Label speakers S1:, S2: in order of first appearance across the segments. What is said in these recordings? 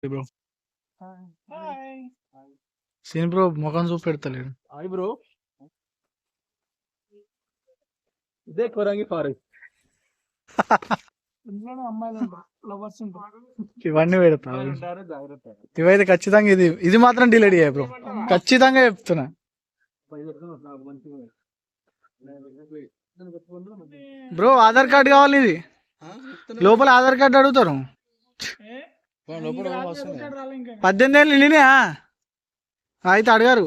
S1: Bro
S2: hi
S1: scene bro ముఖం చూపెడతలేడు.
S2: Hi bro. ఇదే Korangi forest. ఇంట్లోనే అమ్మాయిలు ఉంటారు, లవర్స్ ఉంటారు.
S1: ఇవన్నీ పెడతావు.
S2: ఉంటారు, జాగ్రత్త.
S1: ఇవైతే ఖచ్చితంగా ఇది మాత్రం డిలీట్ చేయ బ్రో, ఖచ్చితంగా చెప్తున్నా. బ్రో ఆధార్ కార్డు కావాలి, ఇది లోపల ఆధార్ కార్డు అడుగుతారు. 18 ఏళ్ళు నిండినాయా? అయితే అడగారు.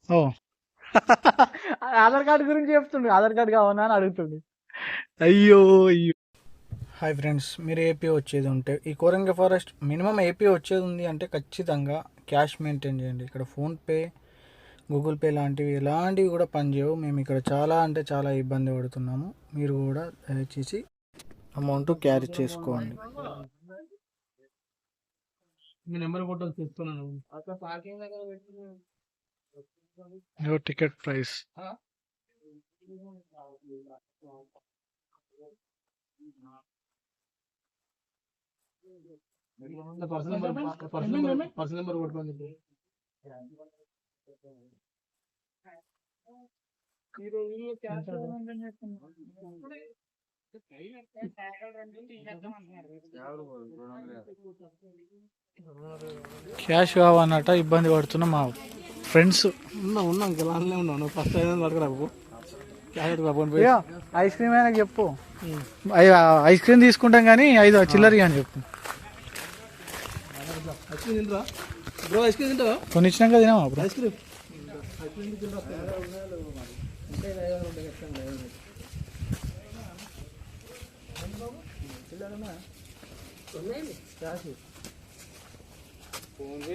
S1: ఓ ఆధార్ కార్డు గురించి చెప్తుండే, ఆధార్ కార్డు కావాలా అని అడుగుతుండే. అయ్యో అయ్యో. హాయ్ ఫ్రెండ్స్, మీరు ఏపీ వచ్చేది ఉంటే ఈ కోరంగి ఫారెస్ట్ మినిమం ఏపీ వచ్చేది ఉంది అంటే ఖచ్చితంగా క్యాష్ మెయింటైన్ చేయండి. ఇక్కడ ఫోన్పే, గూగుల్ పే లాంటివి ఎలాంటివి కూడా పనిచేయవు. మేము ఇక్కడ చాలా అంటే చాలా ఇబ్బంది పడుతున్నాము. మీరు కూడా దయచేసి అమౌంట్ క్యారీ చేసుకోండి. టికెట్ ప్రైస్
S2: పర్సనల్ నెంబర్ కొట్టుకోండి.
S1: క్యాష్ కావన్నట ఇబ్బంది పడుతున్నా మా ఫ్రెండ్స్.
S2: ఉన్నా ఇంకా లానే ఉన్నాను. ఫస్ట్ పడకరావు
S1: ఐస్ క్రీమ్ అయినా చెప్పు. ఐస్ క్రీమ్ తీసుకుంటాం కానీ 5 చిల్లరి అని చెప్పు.
S2: ఐస్ క్రీమ్ తింటరా బ్రో? ఐస్ క్రీమ్ తింటావా?
S1: కొన్ని ఇచ్చినాక తినామా bro?
S2: Ice cream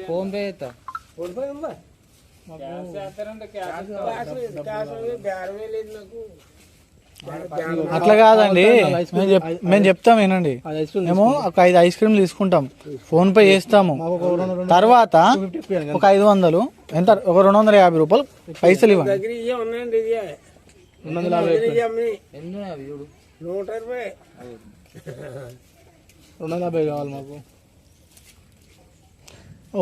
S1: PhonePe చేస్తా. అట్లా కాదండి, మేము చెప్తాం వినండి. మేము ఒక 5 ఐస్ క్రీమ్ తీసుకుంటాం, ఫోన్ పే చేస్తాము. తర్వాత ఒక 500 ఎంత, ఒక 250 రూపాయలు పైసలు ఇవ్వండి.
S2: 250 కావాలి మాకు.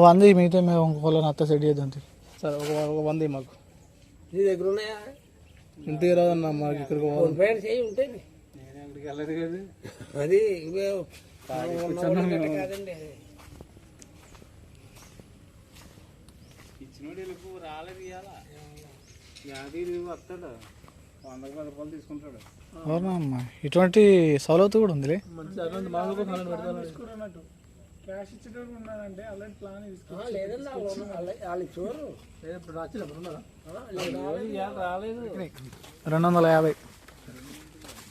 S1: 100 మిగతా మేము ఇంకోళ్ళని అత్త సెట్ చేద్దాం.
S2: సరే ఒక 100 మాకు. నీ దగ్గర ఉన్నాయా? ఇంటికి రాదన్నా మాకు ఇక్కడికి అది
S1: అవునమ్మా, ఇటువంటి సౌలత్ కూడా ఉంది.
S2: క్యాష్ ఇచ్చేటప్పుడు ఉన్నారంటే అలాంటి plan
S1: 250.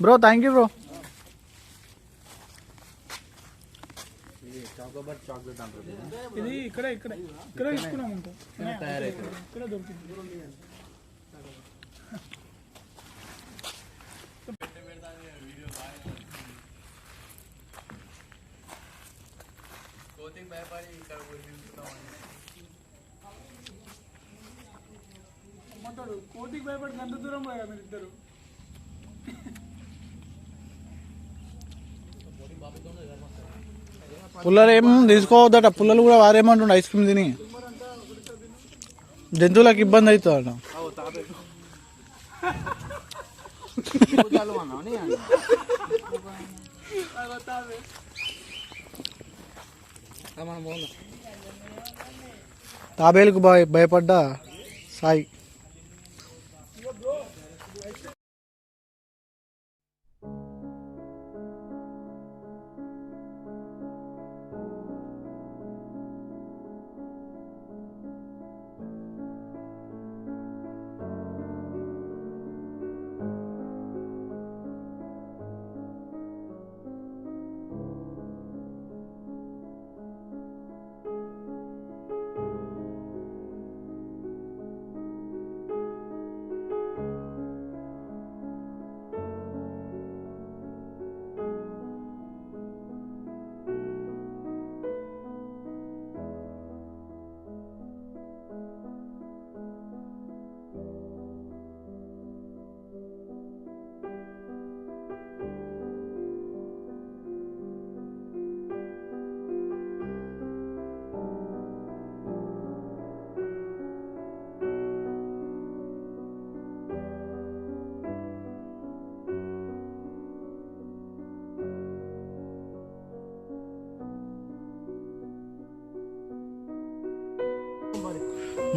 S1: Bro thank you bro.
S2: ఇది ఇక్కడ తీసుకున్నాం ఇక్కడ దొరుకుతుంది. కోటికి భయపడి గంట దూరం పోయా మీరు ఇద్దరు.
S1: పుల్లలు ఏం తీసుకోవద్దట, పుల్లలు కూడా వారేమంటుండే ఐస్ క్రీమ్ తిని. జంతువులకు ఇబ్బంది అవుతుంది. తాబేలుకు భయపడ్డా సాయి.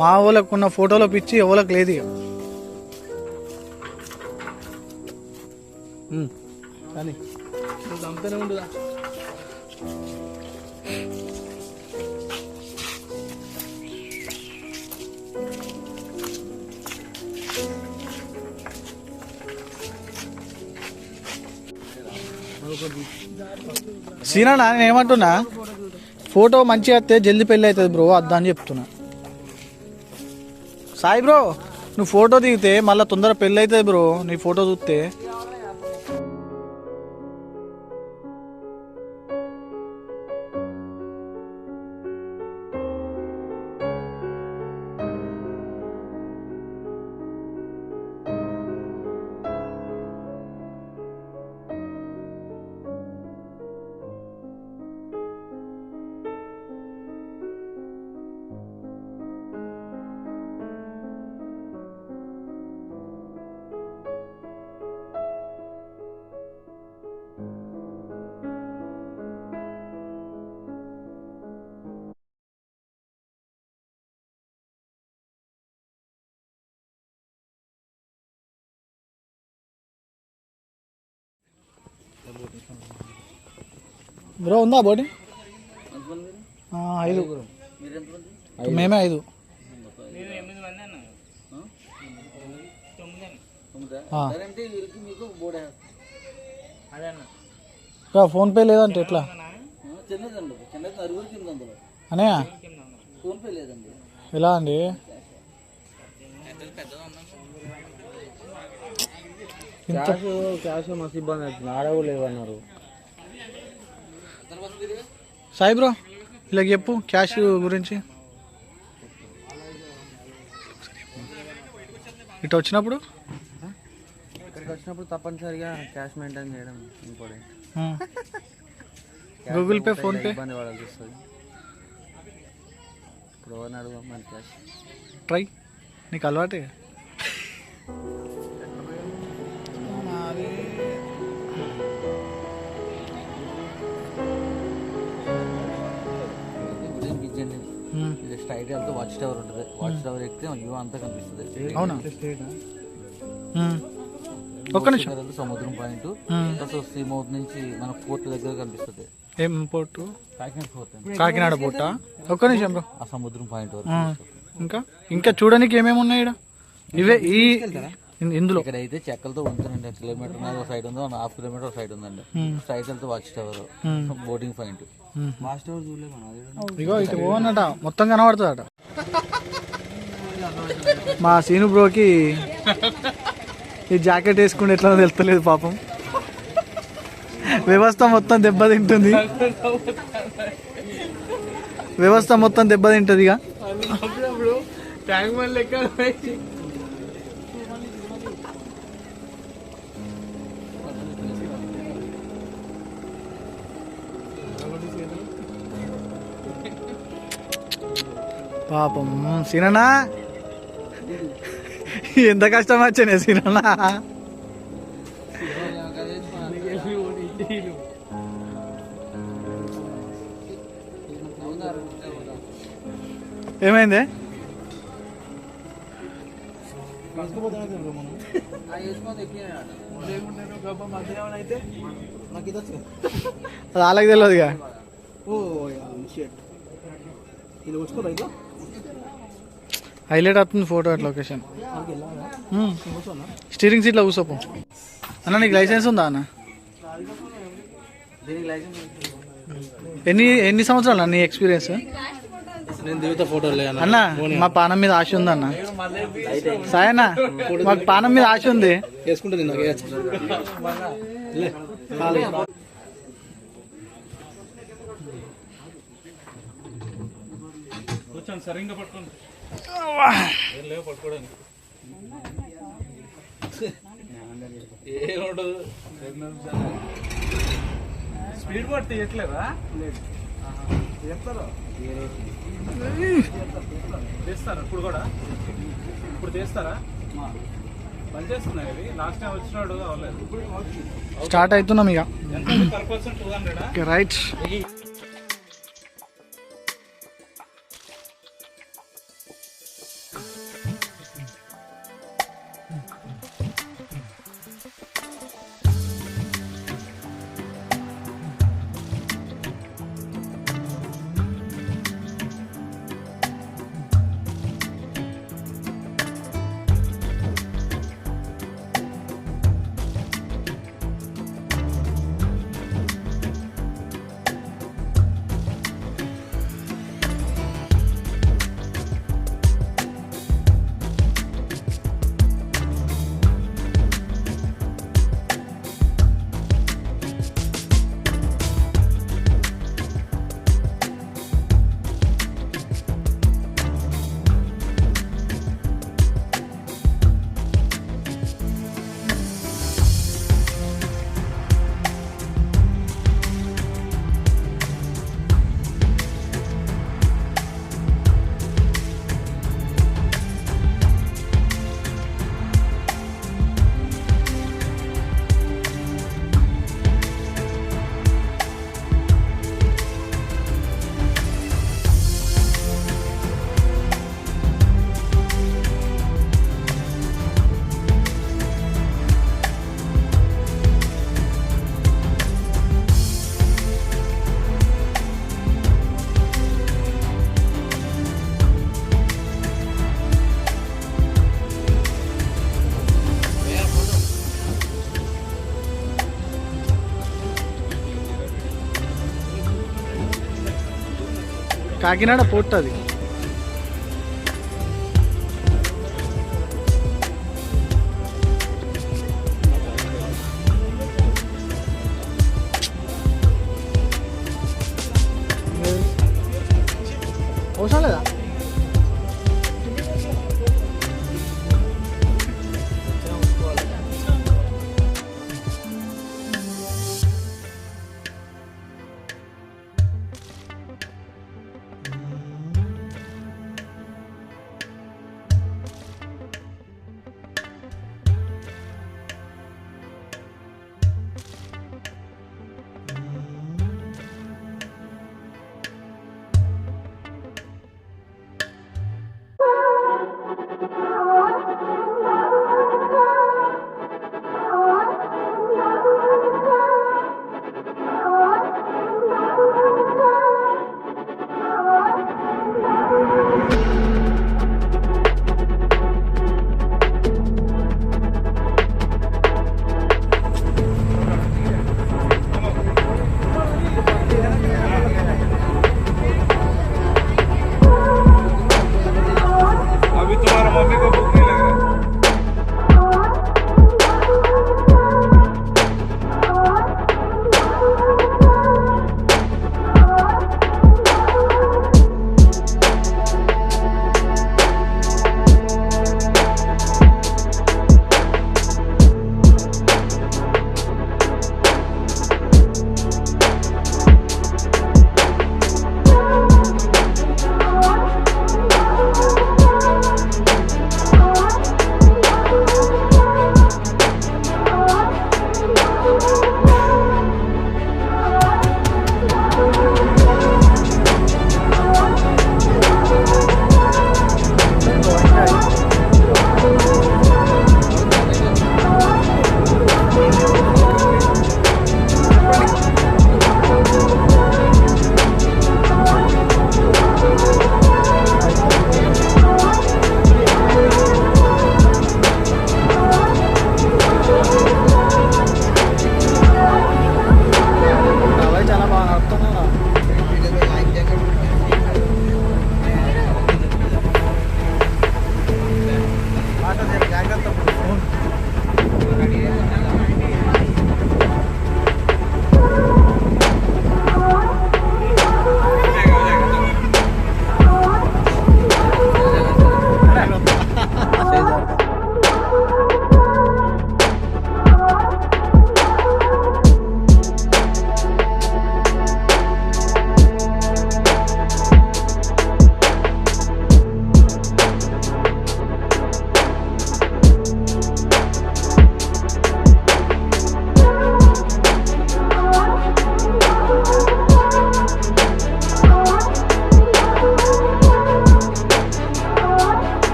S1: మా వాళ్ళకు ఉన్న ఫోటోలో పిచ్చి ఎవరికి లేదు ఇక.
S2: కానీ నువ్వు చంపుతూనే ఉండుదా.
S1: సీనా నేను ఏమంటున్నా, ఫోటో మంచిగా వస్తే జల్దీ పెళ్ళి అవుతుంది బ్రో, అద్దా అని చెప్తున్నా. సాయి బ్రో, నువ్వు ఫోటో దిగితే మళ్ళీ తొందర పెళ్ళి అవుతుంది బ్రో, నీ ఫోటో చూస్తే. బ్రో ఉందా బోటి? 5 మేమే 5. ఫోన్ పే లేదంటే ఎట్లా అనే? ఎలా అండి?
S2: క్యాష్ మస్తు ఇబ్బంది అవుతుంది, ఆడవు లేవన్నారు.
S1: సాయి బ్రో ఇలా చెప్పు క్యాష్ గురించి. ఇటు వచ్చినప్పుడు
S2: ఇక్కడికి వచ్చినప్పుడు తప్పనిసరిగా క్యాష్ మెయింటైన్ చేయడం important.
S1: Google pay, phone pay
S2: ఇబ్బంది పడాల్సి వస్తుంది. ఇప్పుడు ఎవరిని అడుగు మన క్యాష్
S1: ట్రై, నీకు అలవాటే.
S2: ఇది స్ట్రైట్ వెళ్తే వాచ్ టవర్ ఉంటుంది, వాచ్ టవర్ ఎక్కితే వ్యూ అంతా కనిపిస్తుంది.
S1: అవునా? ఒక్క నిమిషం.
S2: సముద్రం పాయింట్ సీ మౌత్ నుంచి మన పోర్ట్ దగ్గర కనిపిస్తుంది.
S1: ఏం పోర్టు?
S2: కాకినాడ పోర్ట్.
S1: కాకినాడ పోర్టా? ఒక్క నిమిషం బ్రో.
S2: ఆ సముద్రం పాయింట్ వరకు.
S1: ఇంకా చూడడానికి ఏమేమి ఉన్నాయి ఇక్కడ? ఇవే ఈ ఇందులో
S2: ఇక్కడ అయితే చెక్కలతో ఉంటుందండి. కిలోమీటర్ ఒక సైడ్ ఉందో, 1/2 కిలోమీటర్ సైడ్ ఉందండి. స్ట్రైట్ వెళ్తే watch tower, boating point. Watch tower చూడలేదు.
S1: ఇగో ఇటు పోవన్నట, మొత్తం కనబడుతుందట. మా సీను బ్రోకి ఈ జాకెట్ వేసుకుంటే ఎట్లా తెలుస్తలేదు పాపం. వ్యవస్థ మొత్తం దెబ్బతింటుంది, వ్యవస్థ మొత్తం దెబ్బతింటుంది. ఇక పాపం సీనన్నా, ఎంత కష్టం వచ్చానే సీనన్నా. ఏమైంది? వాళ్ళకి తెలియదు. హైలైట్ అవుతుంది ఫోటో అట్ లొకేషన్. స్టీరింగ్ సీట్లో కూర్చోపు అన్న. నీకు లైసెన్స్ ఉందా అన్న? ఎన్ని సంవత్సరాలు అన్న నీ ఎక్స్పీరియన్స్? అన్న మా పానం మీద ఆశ ఉంది అన్న. సాయన్న మాకు పానం మీద ఆశ ఉంది. స్పీడ్ పడితే ఎట్లేదా? తీస్తారా ఇప్పుడు కూడా? ఇప్పుడు తీస్తారా? పనిచేస్తున్నాయి. లాస్ట్ టైం వచ్చినాడు అవ్వలేదు. స్టార్ట్ అవుతున్నాం ఇక. రైట్. కాకినాడ పోర్ట్ అది. అవసరం లేదా?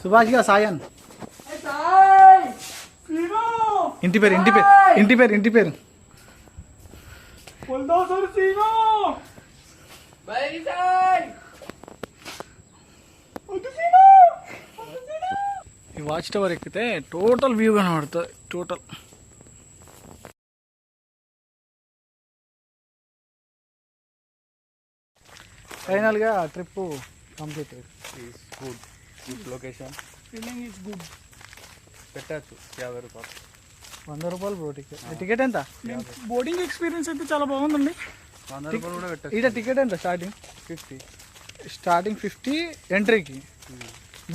S1: సుభాష్ గా సాయన్ ఇంటి పేరు ఇంటి పేరు ఇంటి పేరు ఇంటి పేరు
S3: Poldo Sorcino! Bye, Sai!
S1: Watch tower ఎక్కితే టోటల్ వ్యూ కనబడుతుంది. టోటల్ ఫైనల్గా trip complete.
S2: Good location,
S1: feeling is good.
S2: పెట్టచ్చు 50 రూపాయలు,
S1: 100 రూపాయలు బ్రో టికెట్. టికెట్ ఎంత? బోర్డింగ్ ఎక్స్పీరియన్స్ అయితే చాలా బాగుందండి.
S2: 100 రూపాయలు కూడా పెట్టచ్చు.
S1: ఇక్కడ టికెట్ ఎంత? Starting
S2: 50,
S1: starting 50 ఎంట్రీకి,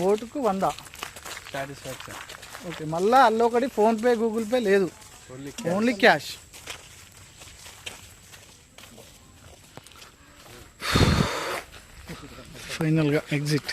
S1: బోటుకు 100.
S2: సాటిస్ఫాక్షన్.
S1: ఓకే, మళ్ళీ అల్లో ఒకటి ఫోన్పే గూగుల్ పే లేదు, ఓన్లీ క్యాష్. ఫైనల్గా ఎగ్జిట్.